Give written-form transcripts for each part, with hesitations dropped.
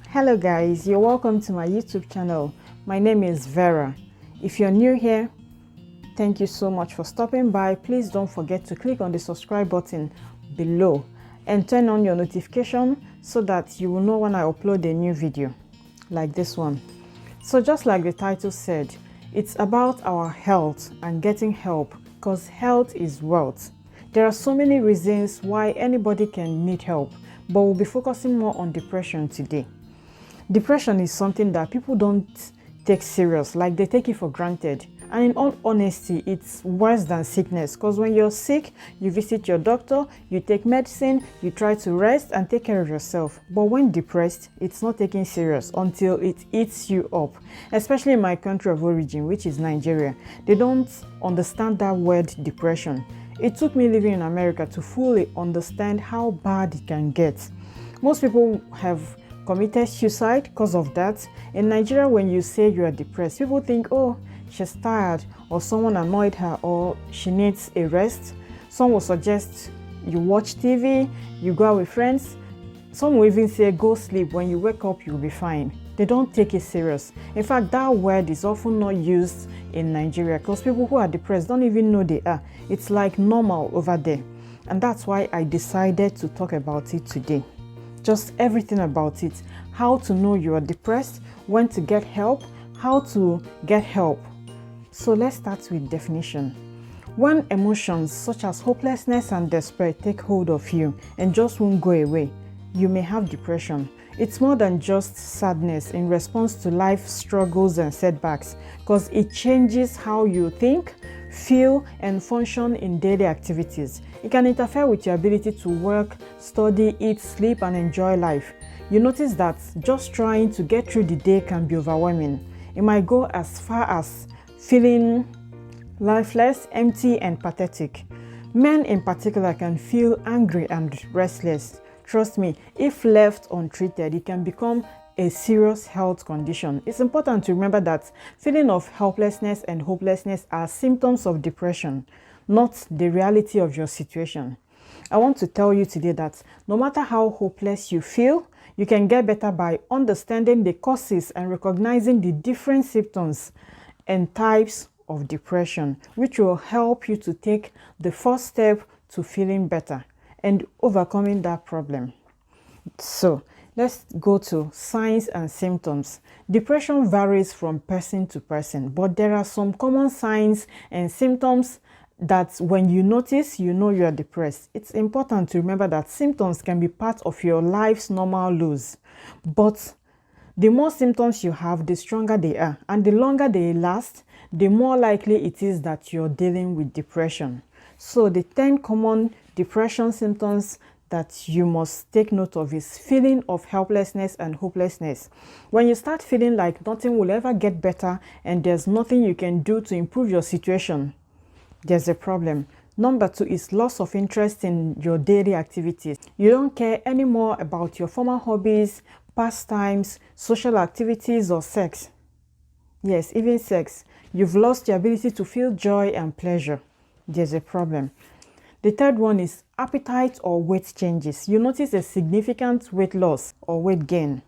Hello guys, you're welcome to my YouTube channel. My name is Vera. If you're new here, thank you so much for stopping by. Please don't forget to click on the subscribe button below and turn on your notification so that you will know when I upload a new video like this one. So just like the title said, it's about our health and getting help, because health is wealth. There are so many reasons why anybody can need help, but we'll be focusing more on depression today. Depression is something that people don't take serious, like they take it for granted. And in all honesty, it's worse than sickness, because when you're sick, you visit your doctor, you take medicine, you try to rest and take care of yourself. But when depressed, it's not taken serious until it eats you up. Especially in my country of origin, which is Nigeria. They don't understand that word depression. It took me living in America to fully understand how bad it can get. Most people have committed suicide because of that. In Nigeria, when you say you are depressed, people think, oh, she's tired, or someone annoyed her, or she needs a rest. Some will suggest you watch TV, you go out with friends. Some will even say go sleep, when you wake up you'll be fine. They don't take it serious. In fact, that word is often not used in Nigeria because people who are depressed don't even know they are. It's like normal over there. And that's why I decided to talk about it today. Just everything about it. How to know you are depressed, when to get help, how to get help. So let's start with definition. When emotions such as hopelessness and despair take hold of you and just won't go away, you may have depression. It's more than just sadness in response to life struggles and setbacks, because it changes how you think, feel, and function in daily activities. It can interfere with your ability to work, study, eat, sleep, and enjoy life. You notice that just trying to get through the day can be overwhelming. It might go as far as feeling lifeless, empty, and pathetic. Men in particular can feel angry and restless. Trust me, if left untreated, it can become a serious health condition. It's important to remember that feeling of helplessness and hopelessness are symptoms of depression, not the reality of your situation. I want to tell you today that no matter how hopeless you feel, you can get better by understanding the causes and recognizing the different symptoms and types of depression, which will help you to take the first step to feeling better and overcoming that problem. So let's go to signs and symptoms. Depression varies from person to person, but there are some common signs and symptoms that when you notice, you know you are depressed. It's important to remember that symptoms can be part of your life's normal lows, but the more symptoms you have, the stronger they are, and the longer they last, the more likely it is that you're dealing with depression. So the 10 common depression symptoms that you must take note of is feeling of helplessness and hopelessness. When you start feeling like nothing will ever get better and there's nothing you can do to improve your situation, there's a problem. Number 2 is loss of interest in your daily activities. You don't care anymore about your former hobbies, pastimes, social activities, or sex. Yes, even sex. You've lost your ability to feel joy and pleasure. There's a problem. The third one is appetite or weight changes. You notice a significant weight loss or weight gain.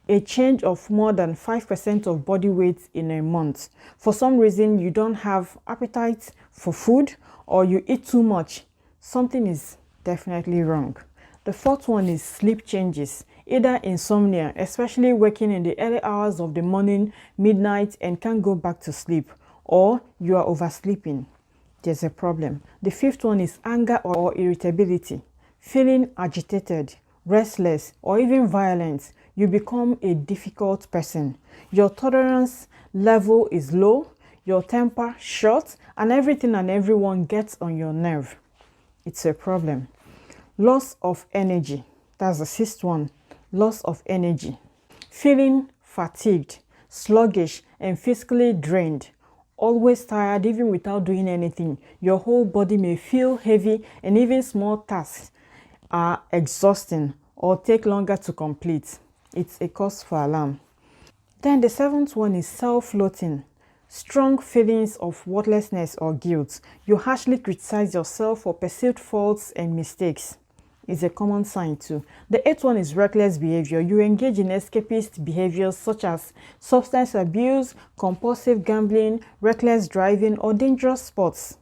A change of more than 5% of body weight in a month. For some reason, you don't have appetite for food or you eat too much. Something is definitely wrong. The fourth one is sleep changes. Either insomnia, especially waking in the early hours of the morning, midnight, and can't go back to sleep, or you are oversleeping. There's a problem. The fifth one is anger or irritability. Feeling agitated, restless, or even violent. You become a difficult person. Your tolerance level is low, your temper short, and everything and everyone gets on your nerve. It's a problem. Loss of energy. That's the sixth one. Loss of energy. Feeling fatigued, sluggish, and physically drained. Always tired even without doing anything. Your whole body may feel heavy, and even small tasks are exhausting or take longer to complete. It's a cause for alarm. Then the seventh one is self-loathing. Strong feelings of worthlessness or guilt. You harshly criticize yourself for perceived faults and mistakes. is a common sign too. The eighth one is reckless behavior. You engage in escapist behaviors such as substance abuse, compulsive gambling, reckless driving, or dangerous sports.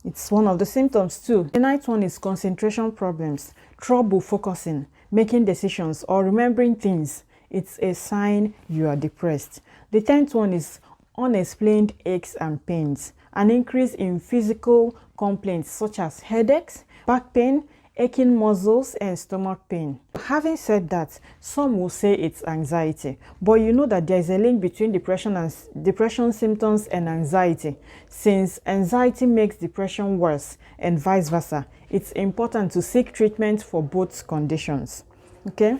It's one of the symptoms too. The ninth one is concentration problems, trouble focusing, making decisions, or remembering things. It's a sign you are depressed. The 10th one is unexplained aches and pains, an increase in physical complaints such as headaches, back pain, aching muscles, and stomach pain. Having said that, some will say it's anxiety, but you know that there is a link between depression symptoms and anxiety. Since anxiety makes depression worse and vice versa, it's important to seek treatment for both conditions. Okay?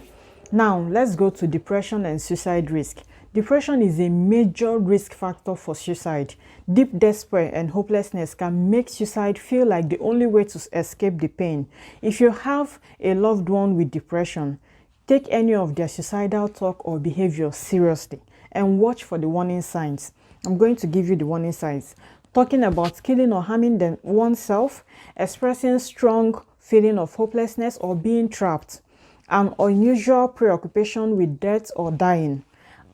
Now, let's go to depression and suicide risk. Depression is a major risk factor for suicide. Deep despair and hopelessness can make suicide feel like the only way to escape the pain. If you have a loved one with depression, take any of their suicidal talk or behavior seriously and watch for the warning signs. I'm going to give you the warning signs. Talking about killing or harming oneself, expressing strong feeling of hopelessness or being trapped, an unusual preoccupation with death or dying,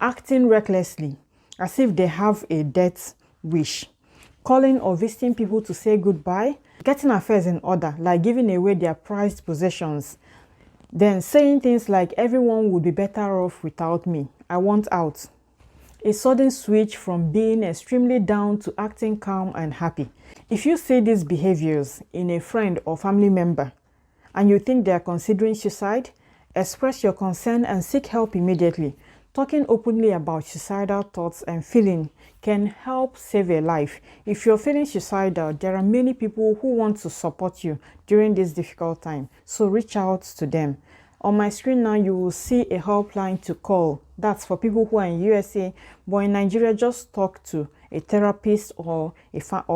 acting recklessly as if they have a death wish, calling or visiting people to say goodbye, getting affairs in order like giving away their prized possessions, then saying things like everyone would be better off without me, I want out. A sudden switch from being extremely down to acting calm and happy. If you see these behaviors in a friend or family member and you think they are considering suicide, express your concern and seek help immediately. Talking openly about suicidal thoughts and feeling can help save a life. If you're feeling suicidal, there are many people who want to support you during this difficult time, so reach out to them. On my screen now, you will see a helpline to call. That's for people who are in USA, but in Nigeria, just talk to a therapist or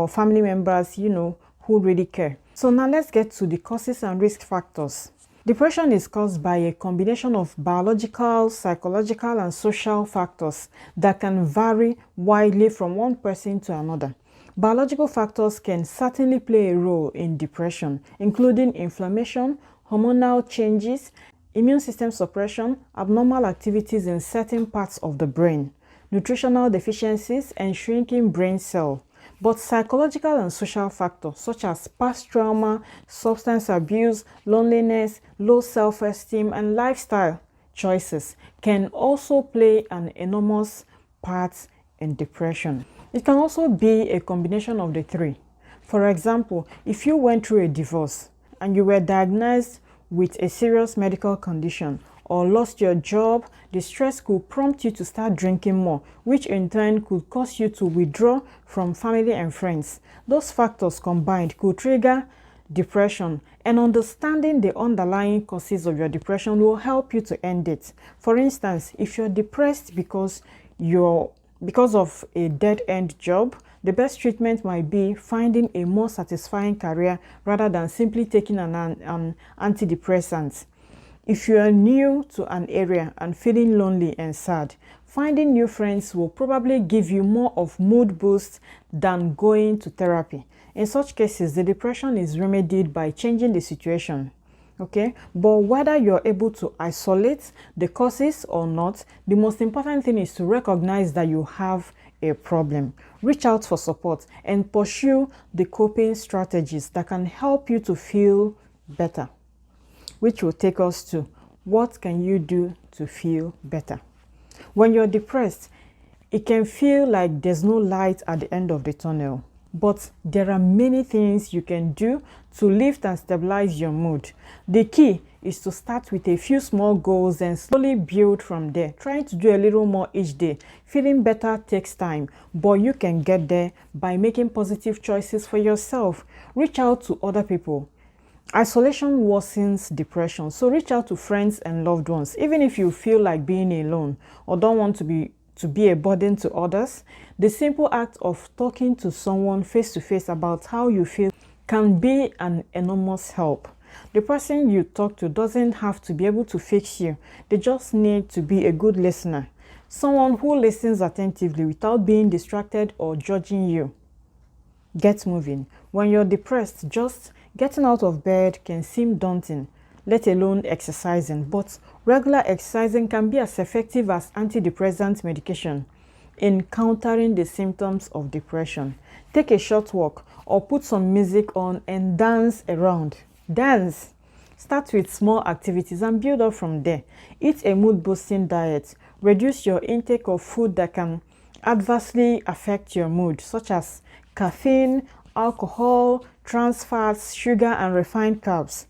family members, who really care. So now let's get to the causes and risk factors. Depression is caused by a combination of biological, psychological, and social factors that can vary widely from one person to another. Biological factors can certainly play a role in depression, including inflammation, hormonal changes, immune system suppression, abnormal activities in certain parts of the brain, nutritional deficiencies, and shrinking brain cells. But psychological and social factors such as past trauma, substance abuse, loneliness, low self-esteem, and lifestyle choices can also play an enormous part in depression. It can also be a combination of the three. For example, if you went through a divorce and you were diagnosed with a serious medical condition or lost your job, the stress could prompt you to start drinking more, which in turn could cause you to withdraw from family and friends. Those factors combined could trigger depression, and understanding the underlying causes of your depression will help you to end it. For instance, if you're depressed because of a dead-end job, the best treatment might be finding a more satisfying career rather than simply taking an antidepressant. If you are new to an area and feeling lonely and sad, finding new friends will probably give you more of mood boost than going to therapy. In such cases, the depression is remedied by changing the situation. Okay, but whether you're able to isolate the causes or not, the most important thing is to recognize that you have a problem. Reach out for support and pursue the coping strategies that can help you to feel better. Which will take us to what can you do to feel better? When you're depressed, it can feel like there's no light at the end of the tunnel. But there are many things you can do to lift and stabilize your mood. The key is to start with a few small goals and slowly build from there. Trying to do a little more each day. Feeling better takes time, but you can get there by making positive choices for yourself. Reach out to other people. Isolation worsens depression, so reach out to friends and loved ones. Even if you feel like being alone or don't want to be a burden to others, the simple act of talking to someone face to face about how you feel can be an enormous help. The person you talk to doesn't have to be able to fix you. They just need to be a good listener. Someone who listens attentively without being distracted or judging you. Get moving. When you're depressed, just Getting out of bed can seem daunting, let alone exercising, but regular exercising can be as effective as antidepressant medication in countering the symptoms of depression. Take a short walk or put some music on and dance around. Dance! Start with small activities and build up from there. Eat a mood-boosting diet. Reduce your intake of food that can adversely affect your mood, such as caffeine, alcohol, trans fats, sugar, and refined carbs.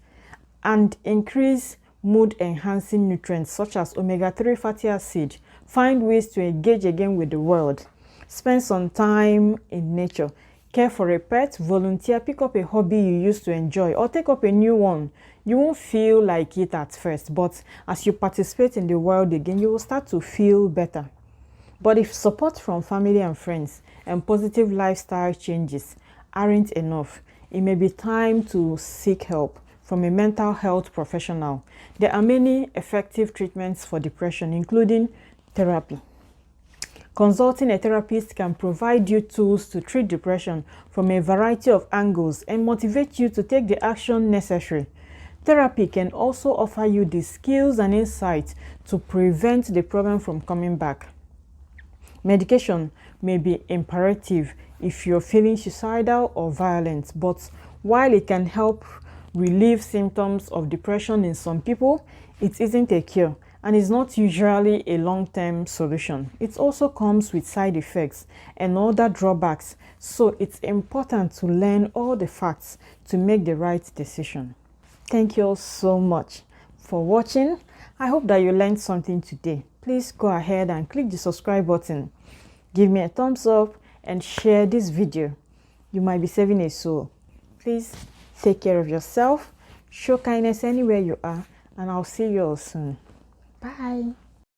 And increase mood-enhancing nutrients such as omega-3 fatty acid. Find ways to engage again with the world. Spend some time in nature. Care for a pet, volunteer, pick up a hobby you used to enjoy, or take up a new one. You won't feel like it at first, but as you participate in the world again, you will start to feel better. But if support from family and friends and positive lifestyle changes aren't enough, it may be time to seek help from a mental health professional. There are many effective treatments for depression, including therapy. Consulting a therapist can provide you tools to treat depression from a variety of angles and motivate you to take the action necessary. Therapy can also offer you the skills and insights to prevent the problem from coming back. Medication may be imperative if you're feeling suicidal or violent, but while it can help relieve symptoms of depression in some people, it isn't a cure and is not usually a long-term solution. It also comes with side effects and other drawbacks, so it's important to learn all the facts to make the right decision. Thank you all so much for watching. I hope that you learned something today. Please go ahead and click the subscribe button. Give me a thumbs up and share this video. You might be saving a soul. Please take care of yourself, show kindness anywhere you are, and I'll see you all soon. Bye.